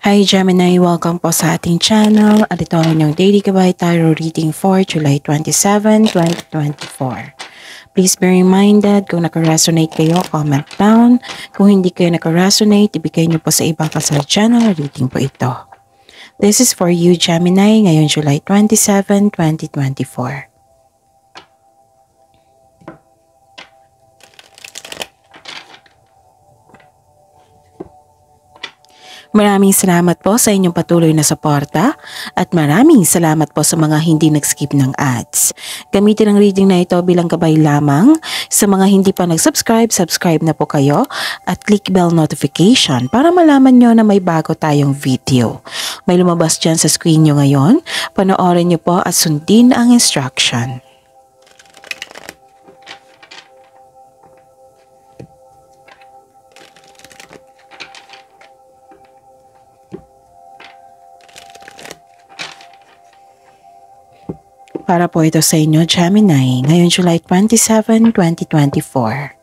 Hi Gemini, welcome po sa ating channel at ito ang inyong Daily Gabay Tarot Reading for July 27, 2024. Please be reminded, kung naka-resonate kayo, comment down. Kung hindi kayo naka-resonate, ibigay niyo po sa ibang kasal channel reading po ito. This is for you Gemini, ngayon July 27, 2024. Maraming salamat po sa inyong patuloy na suporta at maraming salamat po sa mga hindi nag-skip ng ads. Gamitin ang reading na ito bilang gabay lamang. Sa mga hindi pa nag-subscribe, subscribe na po kayo at click bell notification para malaman nyo na may bago tayong video. May lumabas dyan sa screen nyo ngayon. Panoorin nyo po at sundin ang instruction. Para po ito sa inyo, Gemini, ngayon July 27, 2024.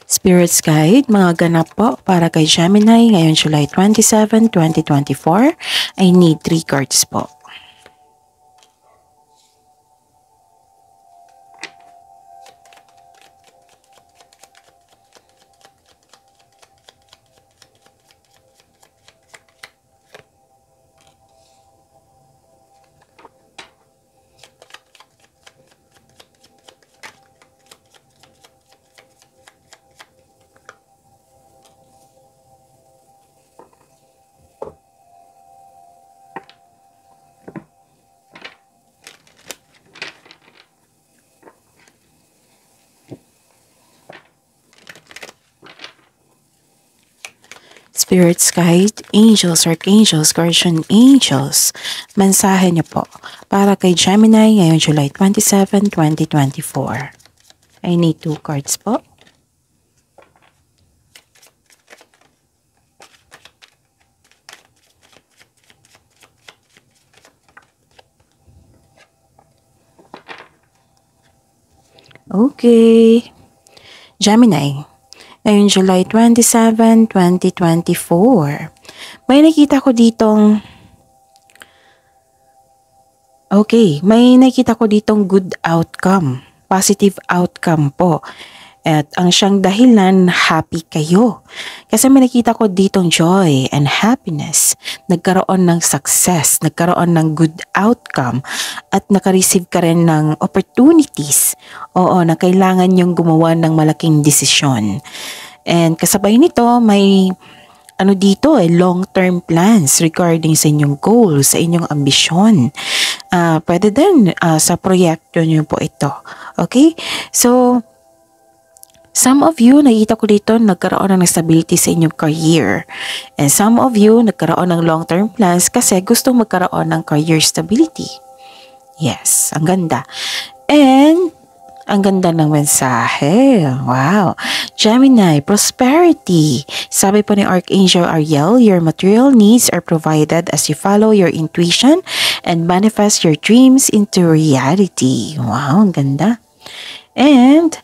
Spirit's Guide, mga ganap po para kay Gemini, ngayon July 27, 2024. I need 3 cards po. Spirit's Guide, Angels, Archangels, Guardian Angels, mensahe niyo po para kay Gemini ngayon July 27, 2024. I need 2 cards po. Okay. Gemini, ngayon July 27, 2024. May nakita ko ditong may nakita ko ditong good outcome, positive outcome po. At ang siyang dahilan, happy kayo. Kasi may nakita ko ditong joy and happiness. Nagkaroon ng success, nagkaroon ng good outcome, at nakareceive ka rin ng opportunities. Oo, na kailangan yung gumawa ng malaking desisyon. And kasabay nito, may long-term plans regarding sa inyong goals, sa inyong ambisyon. Pwede din sa proyekto nyo po ito. Okay? So, some of you, nakita ko dito, nagkaroon ng stability sa inyong career. And some of you, nagkaroon ng long-term plans kasi gustong magkaroon ng career stability. Yes, ang ganda. And, ang ganda ng mensahe. Wow. Gemini, prosperity. Sabi po ni Archangel Ariel, your material needs are provided as you follow your intuition and manifest your dreams into reality. Wow, ang ganda. And,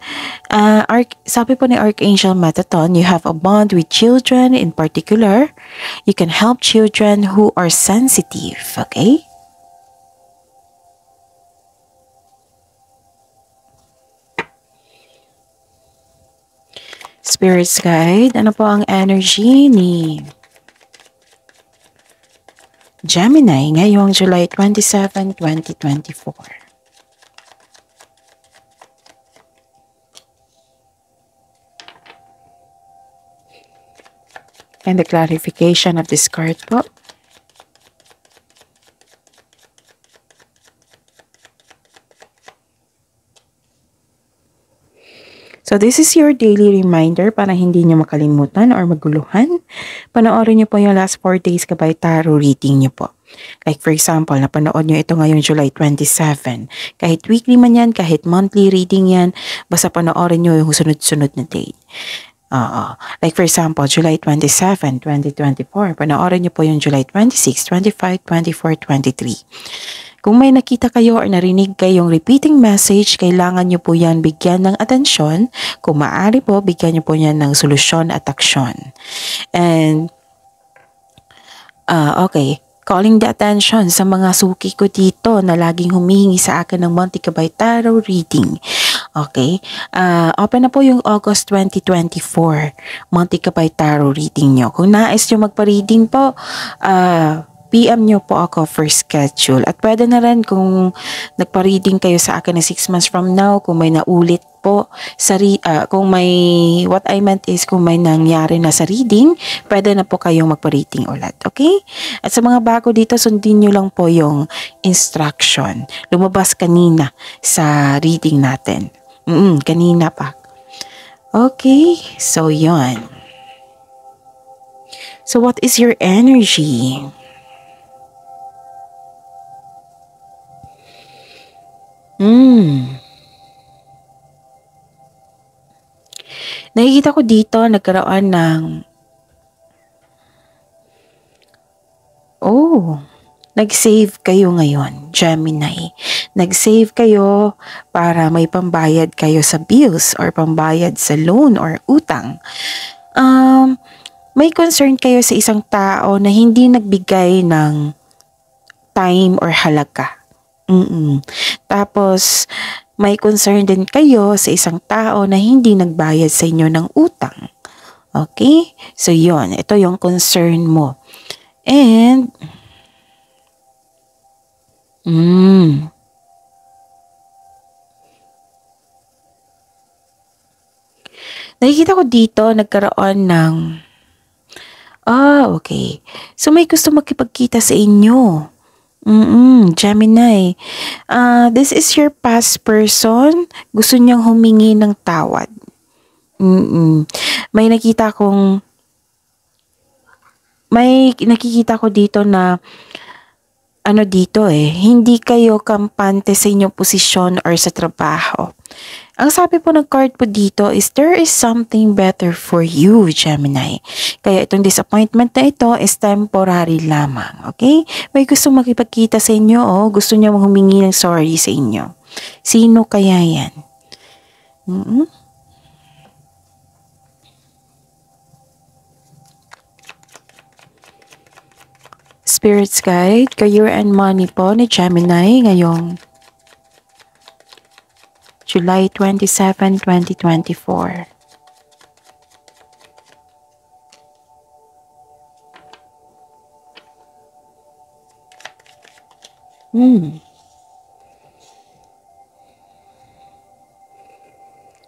sabi po ni Archangel Metatron, you have a bond with children in particular. You can help children who are sensitive, okay? Spirit's Guide, ano po ang energy ni Gemini ngayong July 27, 2024? And the clarification of this card po. So this is your daily reminder para hindi nyo makalimutan or maguluhan. Panoorin nyo po yung last 4 days Gabay Tarot reading nyo po. Like for example, napanood nyo ito ngayong July 27. Kahit weekly man yan, kahit monthly reading yan, basta panoorin nyo yung sunod-sunod na date. Like for example, July 27, 2024. Panoorin nyo po yung July 26, 25, 24, 23. Kung may nakita kayo or narinig kayong repeating message, kailangan nyo po yan bigyan ng atensyon. Kung maaari po, bigyan nyo po yan ng solusyon at aksyon. And, okay. Calling the attention sa mga suki ko dito na laging humihingi sa akin ng Monte Cabay Tarot reading. Okay? Open na po yung August 2024 Monte Cabay Tarot reading nyo. Kung nais nyo magpa-reading po, PM nyo po ako for schedule. At pwede na rin kung nagpa-reading kayo sa akin na 6 months from now, kung may naulit po, kung may, what I meant is kung may nangyari na sa reading, pwede na po kayong magpa-reading ulit. Okay? At sa mga bago dito, sundin nyo lang po yung instruction. Lumabas kanina sa reading natin. Kanina pa. Okay? So, yon. So, what is your energy? Nakikita ko dito, nagkaroon ng nag-save kayo ngayon, Gemini. Nag-save kayo para may pambayad kayo sa bills or pambayad sa loan or utang. May concern kayo sa isang tao na hindi nagbigay ng time or halaga. Tapos, may concern din kayo sa isang tao na hindi nagbayad sa inyo ng utang. Okay? So, yon. Ito yung concern mo. And, nakikita ko dito, nagkaroon ng, okay. So, may gusto makipagkita sa inyo. Gemini. This is your past person. Gusto niyang humingi ng tawad. May nakikita ko dito na hindi kayo kampante sa inyong posisyon or sa trabaho. Ang sabi po ng card po dito is there is something better for you, Gemini. Kaya itong disappointment na ito is temporary lamang. Okay? May gusto makipagkita sa inyo gusto niya humingi ng sorry sa inyo. Sino kaya yan? Spirit's Guide, Career and Money po ni Gemini ngayong July 27, 2024.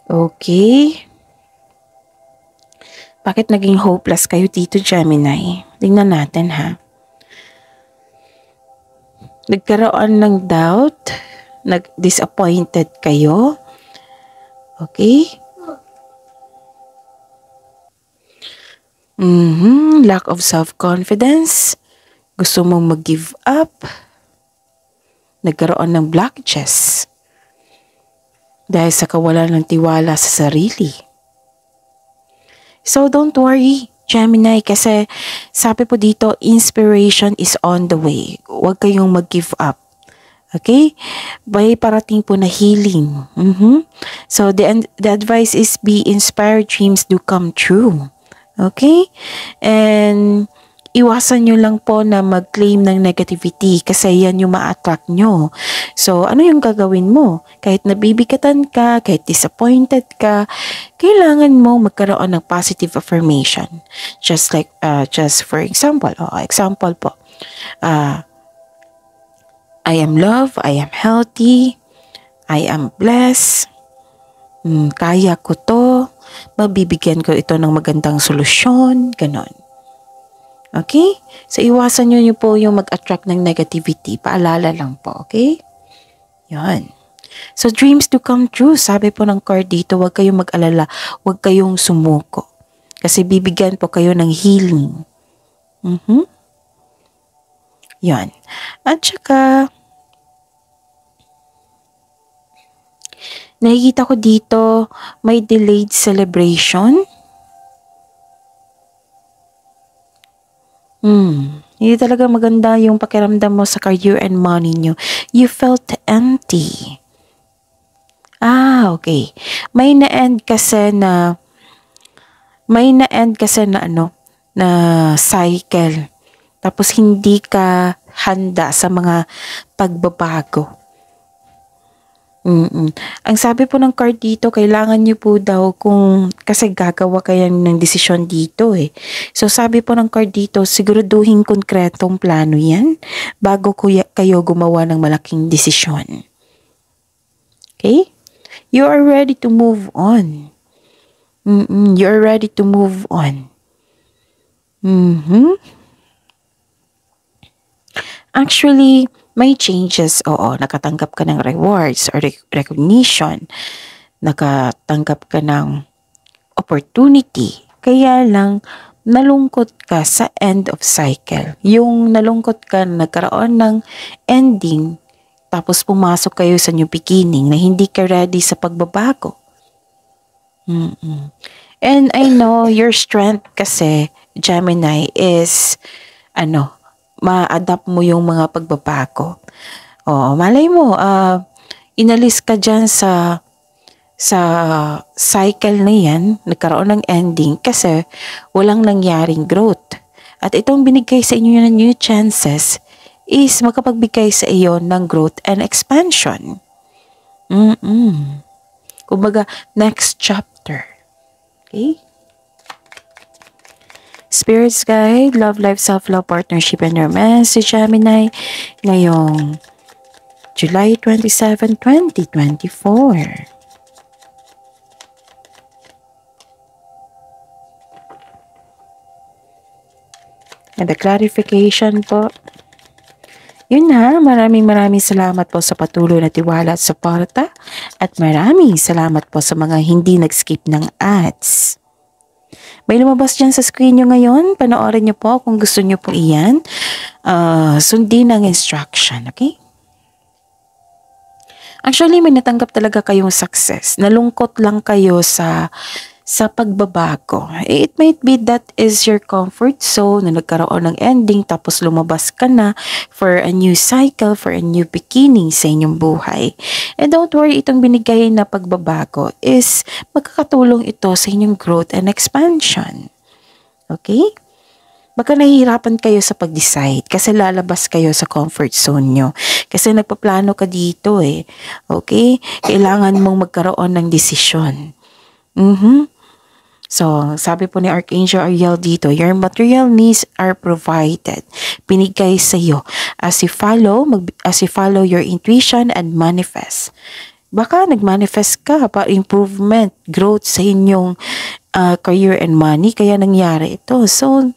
Okay. Bakit naging hopeless kayo dito, Gemini? Tingnan natin, ha? Nagkaroon ng doubt, nag-disappointed kayo. Okay? Lack of self-confidence. Gusto mong mag-give up. Nagkaroon ng blockages. Dahil sa kawalan ng tiwala sa sarili. So don't worry, Gemini, kasi sabi po dito, inspiration is on the way. Huwag kayong mag-give up. Okay? May parating po na healing. So the advice is be inspired, dreams do come true. Okay? And iwasan nyo lang po na mag-claim ng negativity kasi yan yung ma-attract nyo. So, ano yung gagawin mo? Kahit nabibigatan ka, kahit disappointed ka, kailangan mo magkaroon ng positive affirmation. Just for example, example po, I am loved, I am healthy, I am blessed, kaya ko to, mabibigyan ko ito ng magandang solusyon, ganon. Okay? So, iwasan nyo po yung mag-attract ng negativity. Paalala lang po, okay? Yan. So, dreams do come true. Sabi po ng card dito, huwag kayong mag-alala, huwag kayong sumuko. Kasi bibigyan po kayo ng healing. Yan. At saka, nakikita ko dito, may delayed celebration. Hindi talaga maganda yung pakiramdam mo sa career and money nyo. You felt empty. Okay. May na-end kasi na na cycle. Tapos hindi ka handa sa mga pagbabago. Ang sabi po ng card dito, kailangan niyo po daw kasi gagawa kayo ng desisyon dito eh. So sabi po ng card dito, siguraduhin konkretong plano yan bago kayo gumawa ng malaking desisyon. Okay? You are ready to move on. You are ready to move on. Actually, may changes, oo. Nakatanggap ka ng rewards or recognition. Nakatanggap ka ng opportunity. Kaya lang, nalungkot ka sa end of cycle. Yung nalungkot ka, nagkaroon ng ending, tapos pumasok kayo sa new beginning na hindi ka ready sa pagbabago. And I know your strength kasi, Gemini, is ma-adapt mo yung mga pagbabago. Malay mo, inalis ka dyan sa cycle na yan, nagkaroon ng ending kasi walang nangyaring growth. At itong binigay sa inyo ng new chances is makapagbigay sa iyo ng growth and expansion. Kumbaga, next chapter. Okay? Spirits Guide, Love Life, Self-Love, Partnership, and Romance si Gemini ngayong July 27, 2024. And the clarification po. Yun na, maraming salamat po sa patuloy na tiwala at suporta at maraming salamat po sa mga hindi nag-skip ng ads. May lumabas dyan sa screen nyo ngayon. Panoorin nyo po kung gusto nyo po iyan. Sundin ang instruction, okay? Actually, may natanggap talaga kayong success. Nalungkot lang kayo sa pagbabago. It might be that is your comfort zone na nagkaroon ng ending tapos lumabas ka na for a new cycle, for a new beginning sa inyong buhay. And don't worry, itong binigay na pagbabago is magkakatulong ito sa inyong growth and expansion. Okay? Baka nahihirapan kayo sa pag-decide kasi lalabas kayo sa comfort zone nyo. Kasi nagpaplano ka dito eh. Okay? Kailangan mong magkaroon ng desisyon. So, sabi po ni Archangel Ariel dito, your material needs are provided. Binigay sa iyo as you follow your intuition and manifest. Baka nag-manifest ka para improvement, growth sa inyong career and money, kaya nangyari ito. So,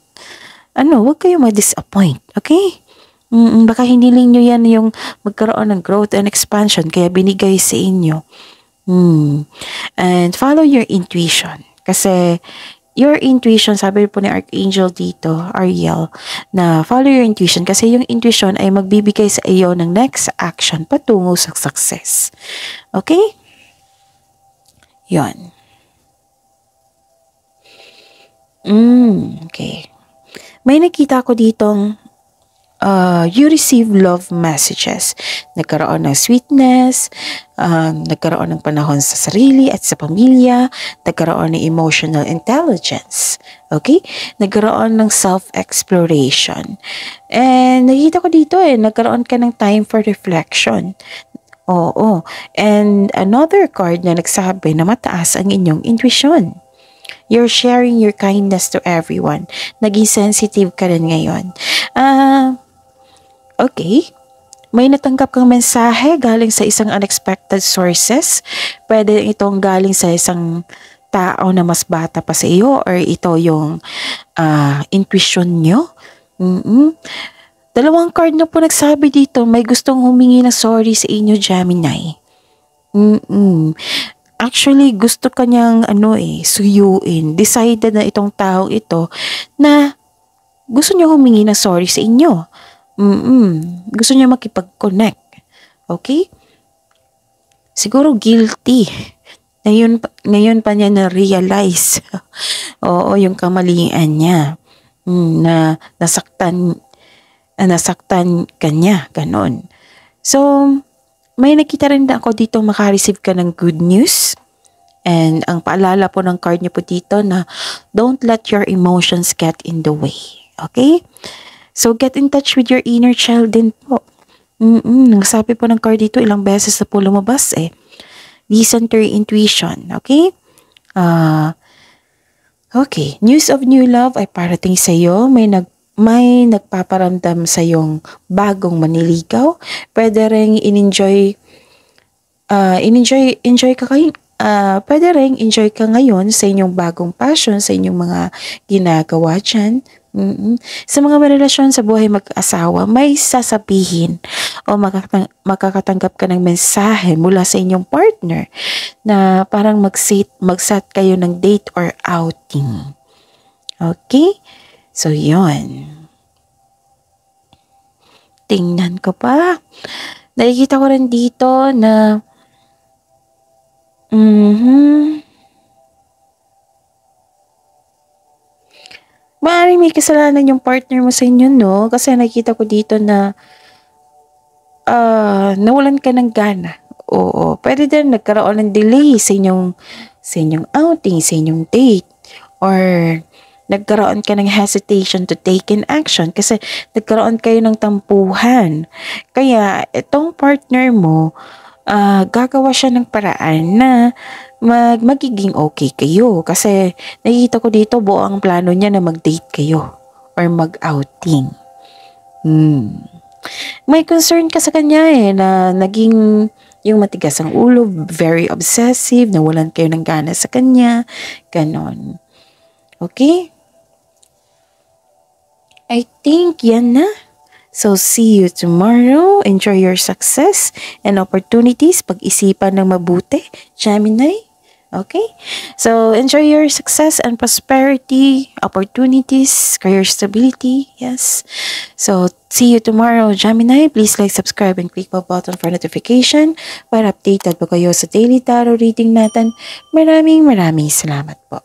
huwag kayo ma-disappoint, okay? Baka hiniling nyo yan yung magkaroon ng growth and expansion, kaya binigay sa inyo. And follow your intuition. Kasi your intuition, sabi po ni Archangel dito, Ariel, na follow your intuition kasi yung intuition ay magbibigay sa iyo ng next action patungo sa success. Okay? Yon. Okay. May nakita ko ditong you receive love messages. Nagkaroon ng sweetness, nagkaroon ng panahon sa sarili at sa pamilya, nagkaroon ng emotional intelligence. Okay? Nagkaroon ng self-exploration. And nakita ko dito nagkaroon ka ng time for reflection. Oo. And another card na nagsabi na mataas ang inyong intuition. You're sharing your kindness to everyone. Naging sensitive ka rin ngayon. Okay. May natanggap kang mensahe galing sa isang unexpected sources. Pwede itong galing sa isang tao na mas bata pa sa iyo or ito yung intuition nyo. Dalawang card na po nagsabi dito, may gustong humingi ng sorry sa inyo, Gemini. Actually, gusto kanyang suyuin. Decided na itong taong ito na gusto niya humingi ng sorry sa inyo. Gusto niya makipag-connect. Okay? Siguro guilty. Ngayon pa niya na-realize. Oo, yung kamalian niya. Na nasaktan nasaktan ka niya, ganon. So, may nakita rin na ako dito makareceive ka ng good news. And ang paalala po ng card niyo po dito na don't let your emotions get in the way. Okay? So, get in touch with your inner child din po. Nagsabi po ng card dito, ilang beses na po lumabas eh. Listen to your intuition. Okay? Okay. News of new love ay parating sa iyo. May nagpaparamdam sa iyong bagong maniligaw. Pwede rin enjoy ka kayo. Pwede rin enjoy ka ngayon sa inyong bagong passion, sa inyong mga ginagawa dyan. Sa mga relasyon sa buhay mag-asawa, may sasabihin o makakatanggap ka ng mensahe mula sa inyong partner na parang mag-set kayo ng date or outing. Okay? So, yon. Tingnan ko pa. Nakikita ko rin dito na maaaring may kasalanan yung partner mo sa inyo, no? Kasi nakita ko dito na nawalan ka ng gana. Oo, pwede din nagkaroon ng delay sa inyong outing, sa inyong date. Or nagkaroon ka ng hesitation to take in action kasi nagkaroon kayo ng tampuhan. Kaya itong partner mo, gagawa siya ng paraan na magiging okay kayo. Kasi nakikita ko dito buo ang plano niya na mag-date kayo or mag-outing. May concern ka sa kanya na naging yung matigas ang ulo, very obsessive, nawalan kayo ng gana sa kanya, ganon. Okay? I think yan na. So, see you tomorrow. Enjoy your success and opportunities. Pag-isipan ng mabuti, Gemini. Okay? So, enjoy your success and prosperity, opportunities, career stability. Yes. So, see you tomorrow, Gemini. Please like, subscribe, and click the button for notification para updated po kayo sa daily tarot reading natin. Maraming salamat po.